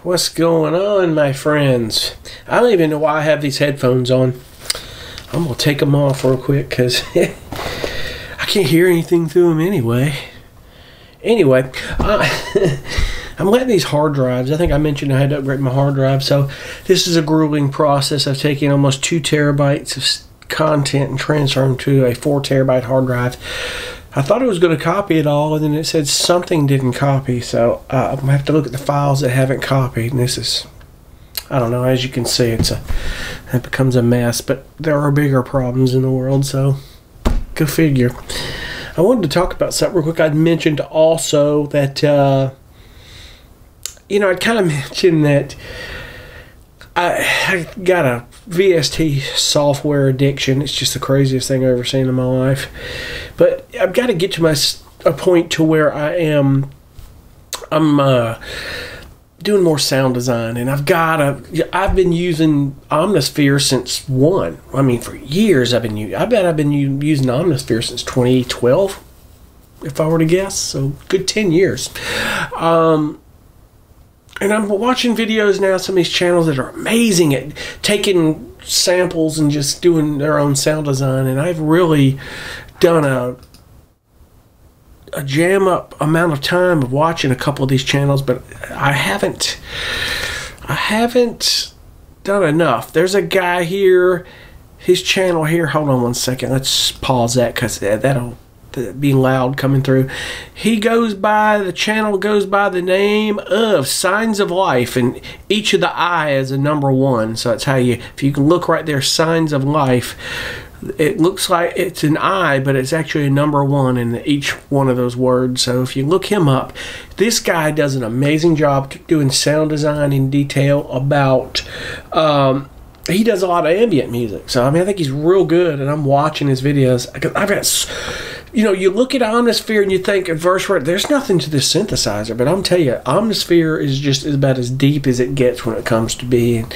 What's going on, my friends? I don't even know why I have these headphones on. I'm going to take them off real quick because I can't hear anything through them anyway. Anyway, I'm letting these hard drives. I think I mentioned I had to upgrade my hard drive. So this is a grueling process of taking almost 2 terabytes of content and transferring to a 4 terabyte hard drive. I thought it was going to copy it all, and then it said something didn't copy. So I'm going to have to look at the files that haven't copied. And this is, I don't know, as you can see, it becomes a mess. But there are bigger problems in the world, so go figure. I wanted to talk about something real quick. I'd mentioned also that, you know, I'd kind of mentioned that I got a VST software addiction. It's just the craziest thing I've ever seen in my life. But I've got to get to a point to where I'm doing more sound design, and I've been using Omnisphere since for years. I bet I've been using Omnisphere since 2012, if I were to guess. So good 10 years. And I'm watching videos now, some of these channels that are amazing at taking samples and just doing their own sound design. And I've really done a jam up amount of time of watching a couple of these channels, but I haven't done enough. There's a guy here, his channel here. Hold on one second. Let's pause that because that'll be loud coming through. The channel goes by the name of Signs of Life, and each of the I is a number 1. So that's how if you can look right there, Signs of Life, it looks like it's an I, but it's actually a number 1 in each one of those words. So if you look him up, this guy does an amazing job doing sound design in detail about, he does a lot of ambient music. So, I mean, I think he's real good, and I'm watching his videos. I've got, you know, you look at Omnisphere and you think at first, there's nothing to this synthesizer, but I'm telling you, Omnisphere is just about as deep as it gets when it comes to being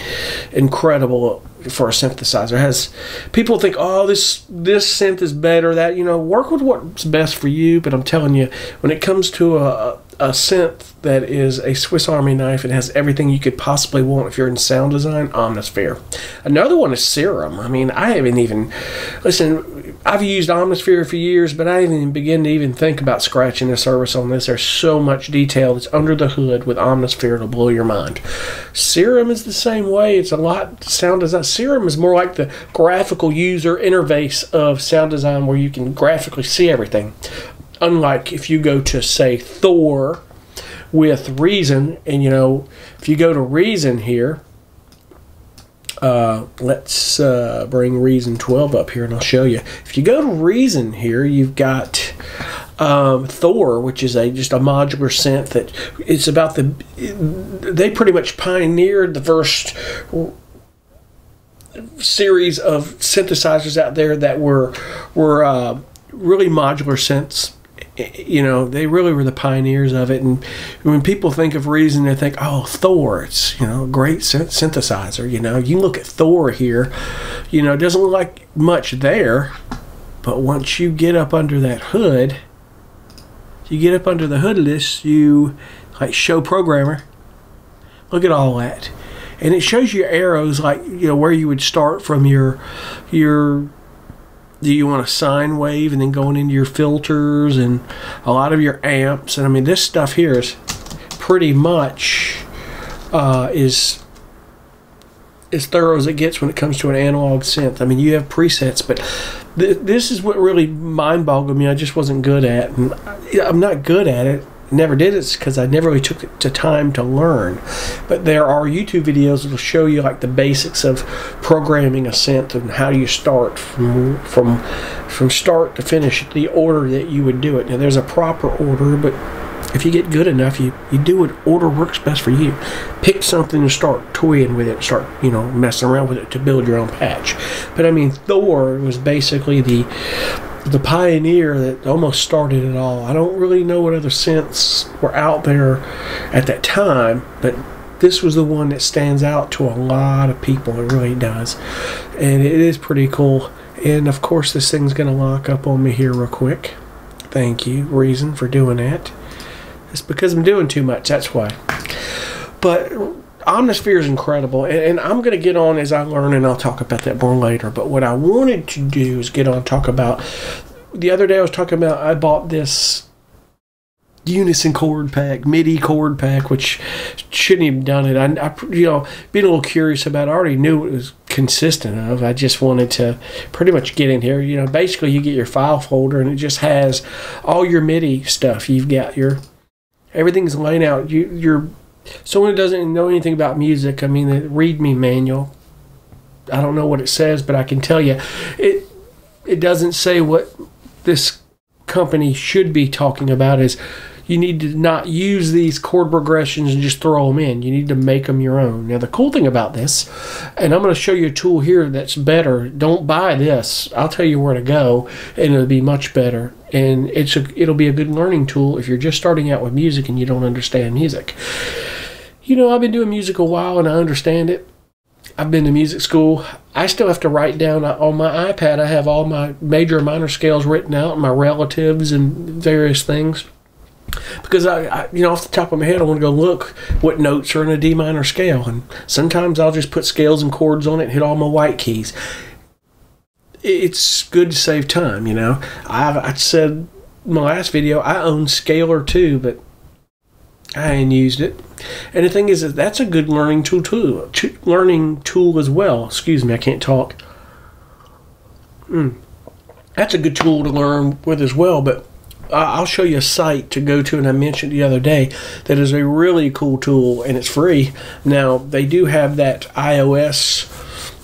incredible for a synthesizer. People think, oh, this synth is better, that, you know, work with what's best for you. But I'm telling you, when it comes to a synth that is a Swiss Army knife and has everything you could possibly want if you're in sound design, Omnisphere. Another one is Serum. I mean, I've used Omnisphere for years, but I didn't even begin to even think about scratching the surface on this. There's so much detail that's under the hood with Omnisphere to blow your mind. Serum is the same way. It's a lot sound design. Serum is more like the graphical user interface of sound design, where you can graphically see everything. Unlike if you go to, say, Thor with Reason, and, you know, if you go to Reason here, let's bring Reason 12 up here and I'll show you. If you go to Reason here, you've got Thor, which is just a modular synth that it's about they pretty much pioneered the first series of synthesizers out there that were really modular synths. You know, they really were the pioneers of it. And when people think of Reason, they think, oh, Thor, it's, you know, a great synthesizer. You know, you look at Thor here, you know, it doesn't look like much there, but once you get up under that hood, you get up under the hood of this, you like show programmer, look at all that. And it shows you arrows, like, you know, where you would start from your do you want a sine wave, and then going into your filters and a lot of your amps. And I mean, this stuff here is pretty much is as thorough as it gets when it comes to an analog synth. I mean, you have presets, but this is what really mind-boggled me. I just wasn't good at, and I'm not good at it. Never did it because I never really took the time to learn. But there are YouTube videos that will show you like the basics of programming a synth and how you start from start to finish, the order that you would do it. Now, there's a proper order, but if you get good enough, you do what order works best for you. Pick something and start toying with it, start, you know, messing around with it to build your own patch. But I mean, Thor was basically the pioneer that almost started it all. I don't really know what other synths were out there at that time, but this was the one that stands out to a lot of people. It really does. And it is pretty cool. And of course, this thing's going to lock up on me here real quick. Thank you, Reason, for doing that. It's because I'm doing too much, that's why. But Omnisphere is incredible, and I'm going to get on as I learn, and I'll talk about that more later. But what I wanted to do is get on and talk about, the other day I was talking about, I bought this Unison Chord Pack, Midi Chord Pack, which shouldn't have done it. I being a little curious about it, I already knew what it was consistent of. I just wanted to pretty much get in here. You know, basically you get your file folder, and it just has all your MIDI stuff. You've got your, everything's laid out. Someone who doesn't know anything about music, I mean, the README manual, I don't know what it says, but I can tell you, it doesn't say what this company should be talking about. Is you need to not use these chord progressions and just throw them in. You need to make them your own. Now, the cool thing about this, and I'm going to show you a tool here that's better. Don't buy this. I'll tell you where to go, and it'll be much better. And it'll be a good learning tool if you're just starting out with music and you don't understand music. You know, I've been doing music a while, and I understand it. I've been to music school. I still have to write down on my iPad. I have all my major and minor scales written out, my relatives and various things. Because you know, off the top of my head, I want to go look what notes are in a D minor scale. And sometimes I'll just put scales and chords on it and hit all my white keys. It's good to save time, you know. I said in my last video, I own Scalar too, but I ain't used it. And the thing is, that's a good learning tool too. Learning tool as well. Excuse me, I can't talk. That's a good tool to learn with as well. But I'll show you a site to go to, and I mentioned the other day, that is a really cool tool, and it's free. Now, they do have that iOS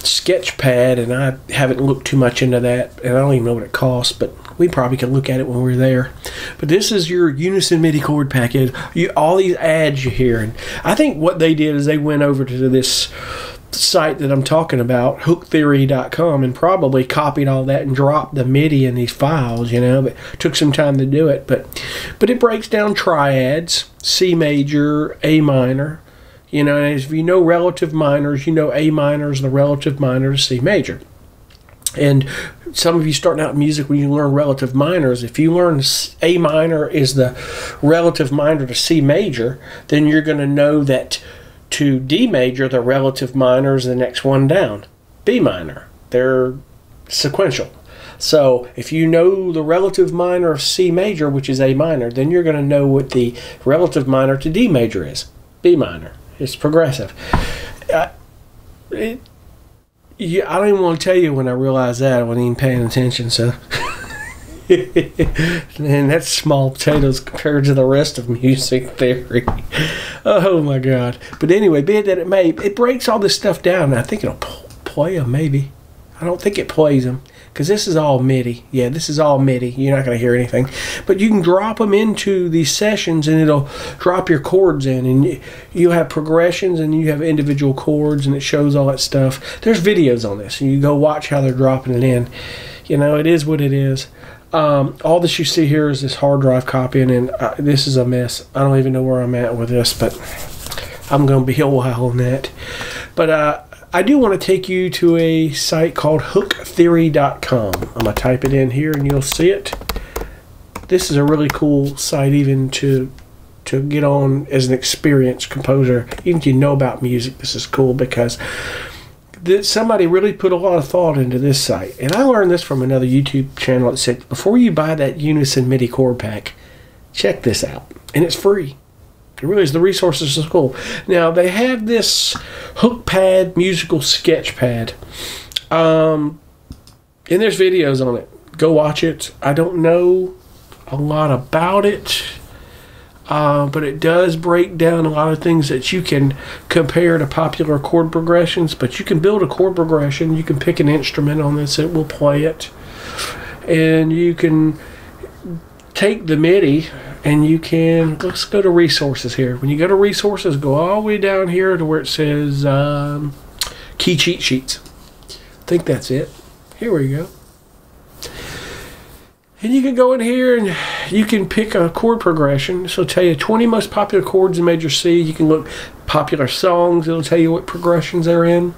Sketchpad, and I haven't looked too much into that, and I don't even know what it costs, but we probably can look at it when we're there. But this is your Unison Midi Chord Pack. All these ads you hear, and I think what they did is they went over to this site that I'm talking about, hooktheory.com, and probably copied all that and dropped the MIDI in these files, you know, but it took some time to do it. But it breaks down triads, C major, A minor, you know, and if you know relative minors, you know A minor is the relative minor to C major. And some of you starting out in music, when you learn relative minors, if you learn A minor is the relative minor to C major, then you're going to know that to D major, the relative minor is the next one down. B minor, they're sequential. So if you know the relative minor of C major, which is A minor, then you're going to know what the relative minor to D major is. B minor. It's progressive. I don't even want to tell you when I realized that. I wasn't even paying attention, so... And that's small potatoes compared to the rest of music theory. Oh my God. But anyway, be it that it may, it breaks all this stuff down, and I think it'll play them, maybe. I don't think it plays them, because this is all MIDI. Yeah, this is all MIDI. You're not going to hear anything. But you can drop them into these sessions, and it'll drop your chords in, and you have progressions, and you have individual chords, and it shows all that stuff. There's videos on this, and you go watch how they're dropping it in. You know, it is what it is. All this you see here is this hard drive copying, and this is a mess. I don't even know where I'm at with this, but I'm going to be a while on that. But I do want to take you to a site called hooktheory.com. I'm going to type it in here, and you'll see it. This is a really cool site even to get on as an experienced composer. Even if you know about music, this is cool, because somebody really put a lot of thought into this site. And I learned this from another YouTube channel that said, before you buy that Unison Midi Chord Pack, check this out. And it's free. It really is. The resources are cool. Now, they have this HookPad musical sketch pad. And there's videos on it. Go watch it. I don't know a lot about it. But it does break down a lot of things that you can compare to popular chord progressions. But you can build a chord progression. You can pick an instrument on this. It will play it. And you can take the MIDI and you can, let's go to resources here. When you go to resources, go all the way down here to where it says key cheat sheets. I think that's it. Here we go. And you can go in here and you can pick a chord progression. So it'll tell you 20 most popular chords in major C. You can look popular songs. It'll tell you what progressions they're in.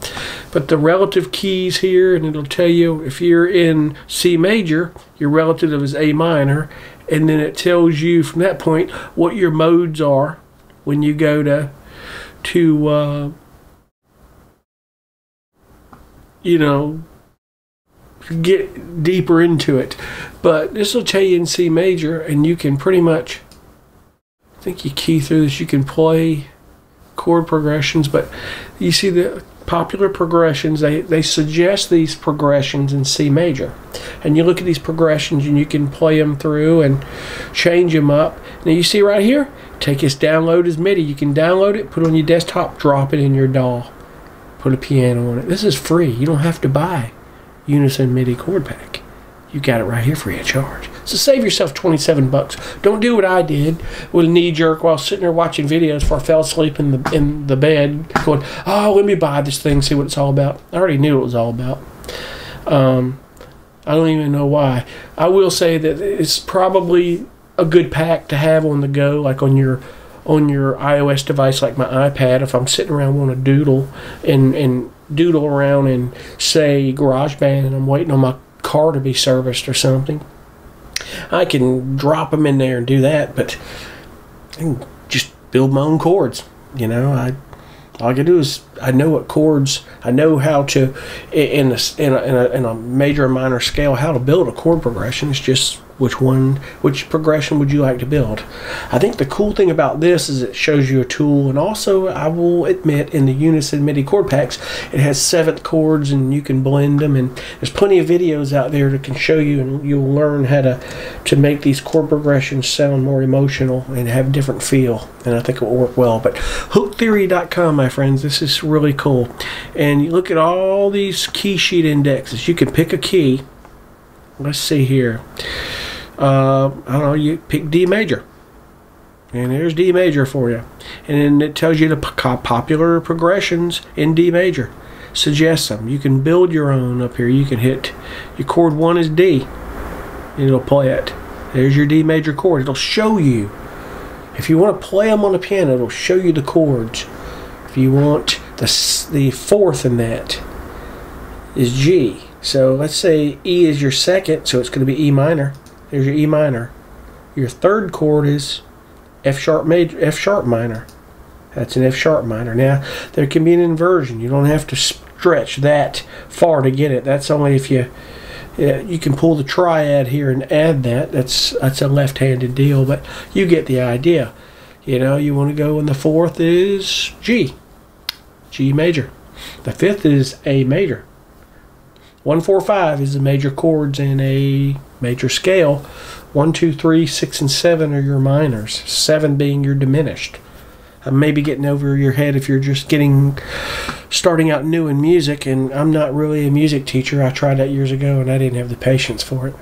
But the relative keys here, and it'll tell you if you're in C major, your relative is A minor. And then it tells you from that point what your modes are when you go to to you know, get deeper into it. But this will tell you in C major, and you can pretty much, I think you key through this, you can play chord progressions. But you see the popular progressions, they suggest these progressions in C major, and you look at these progressions and you can play them through and change them up. Now you see right here, take this download as MIDI. You can download it, put it on your desktop, drop it in your DAW, put a piano on it. This is free. You don't have to buy Unison Midi Chord Pack. You got it right here free of charge. So save yourself 27 bucks. Don't do what I did with a knee jerk while sitting there watching videos before I fell asleep in the bed, going, oh, let me buy this thing, see what it's all about. I already knew what it was all about. I don't even know why. I will say that it's probably a good pack to have on the go, like on your iOS device, like my iPad. If I'm sitting around wanting to doodle and doodle around in, say, GarageBand, and I'm waiting on my car to be serviced or something, I can drop them in there and do that. But I can just build my own chords. You know, all I can do is, I know what chords, I know how to, in a major and minor scale, how to build a chord progression. It's just which progression would you like to build. I think the cool thing about this is it shows you a tool, and also I will admit in the Unison Midi Chord Packs it has 7th chords and you can blend them, and there's plenty of videos out there that can show you, and you'll learn how to make these chord progressions sound more emotional and have a different feel, and I think it will work well. But hooktheory.com, my friends, this is really cool. And you look at all these key sheet indexes. You can pick a key. Let's see here. I don't know, you pick D major, and there's D major for you, and then it tells you the popular progressions in D major, suggests them. You can build your own up here. You can hit your chord 1 is D and it'll play it. There's your D major chord. It'll show you, if you want to play them on the piano, it'll show you the chords. If you want the 4th in that is G. So let's say E is your 2nd, so it's going to be E minor. There's your E minor. Your 3rd chord is F sharp minor. That's an F sharp minor. Now there can be an inversion. You don't have to stretch that far to get it. That's only if you can pull the triad here and add that. That's a left-handed deal, but you get the idea. You know, you want to go, and the 4th is G major. The 5th is A major. 1, 4, 5 is the major chords in a major scale. 1, 2, 3, 6, and 7 are your minors. 7 being your diminished. I may be getting over your head if you're just starting out new in music, and I'm not really a music teacher. I tried that years ago and I didn't have the patience for it.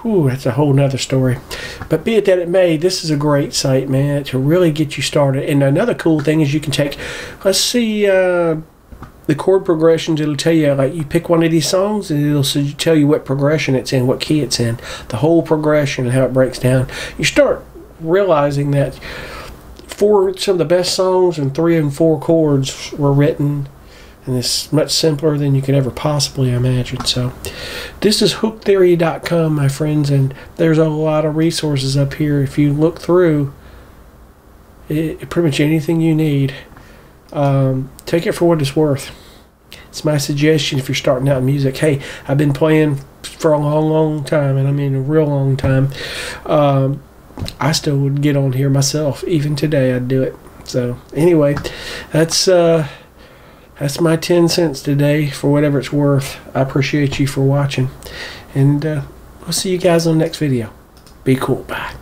Whew, that's a whole nother story. But be it that it may, this is a great site, man, to really get you started. And another cool thing is you can take, let's see, the chord progressions. It'll tell you, like, you pick one of these songs and it'll tell you what progression it's in, what key it's in, the whole progression and how it breaks down. You start realizing that some of the best songs in 3 and 4 chords were written, and it's much simpler than you could ever possibly imagine. So this is hooktheory.com, my friends, and there's a lot of resources up here. If you look through it, pretty much anything you need, take it for what it's worth. It's my suggestion if you're starting out in music. Hey, I've been playing for a long time, and I mean a real long time. I still would get on here myself. Even today I'd do it. So anyway, that's my 10 cents today for whatever it's worth. I appreciate you for watching, and we'll see you guys on the next video. Be cool. Bye.